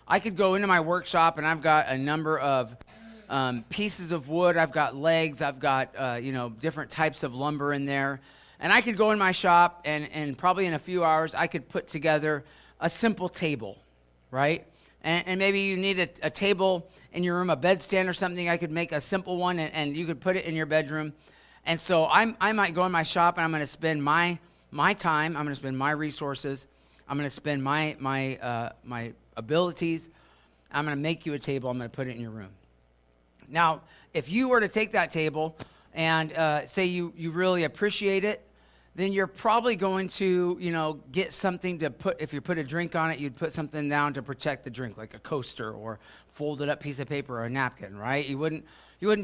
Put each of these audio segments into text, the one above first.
I could go into my workshop and I've got a number of pieces of wood. I've got legs. I've got, different types of lumber in there. And I could go in my shop and probably in a few hours, I could put together a simple table, right? And maybe you need a table in your room, a bedstand or something. I could make a simple one and you could put it in your bedroom. And so I might go in my shop and I'm going to spend my time. I'm going to spend my resources. I'm going to spend my abilities. I'm going to make you a table. I'm going to put it in your room. Now, if you were to take that table and say you really appreciate it, then you're probably going to, get something to put. If you put a drink on it, you'd put something down to protect the drink, like a coaster or folded up piece of paper or a napkin, right? You wouldn't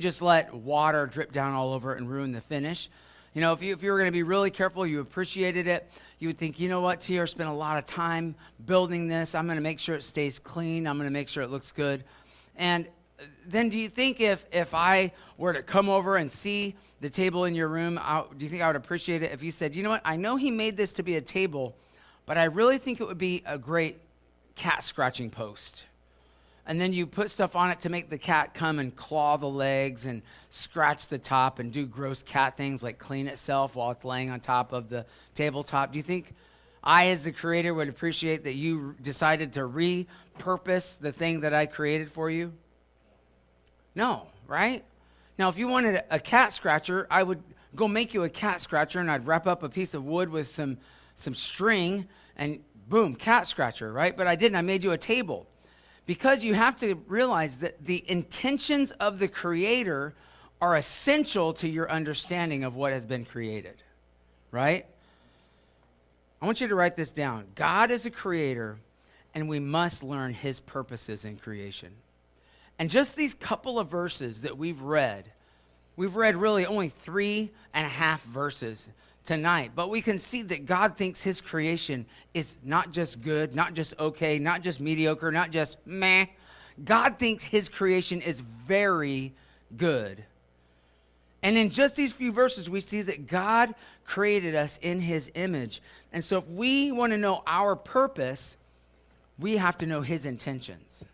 just let water drip down all over it and ruin the finish. If you were going to be really careful, you appreciated it, you would think, you know what, TR spent a lot of time building this. I'm going to make sure it stays clean. I'm going to make sure it looks good. And then do you think if I were to come over and see the table in your room, do you think I would appreciate it if you said, you know what, I know he made this to be a table, but I really think it would be a great cat scratching post. And then you put stuff on it to make the cat come and claw the legs and scratch the top and do gross cat things like clean itself while it's laying on top of the tabletop. Do you think I, as the creator, would appreciate that you decided to repurpose the thing that I created for you? No, right? Now, if you wanted a cat scratcher, I would go make you a cat scratcher and I'd wrap up a piece of wood with some string and boom, cat scratcher, right? But I didn't. I made you a table. Because you have to realize that the intentions of the Creator are essential to your understanding of what has been created, right? I want you to write this down. God is a creator, and we must learn his purposes in creation. And just these couple of verses that we've read really only 3.5 verses tonight, but we can see that God thinks his creation is not just good, not just okay, not just mediocre, not just meh. God thinks his creation is very good. And in just these few verses, we see that God created us in his image. And so if we want to know our purpose, we have to know his intentions.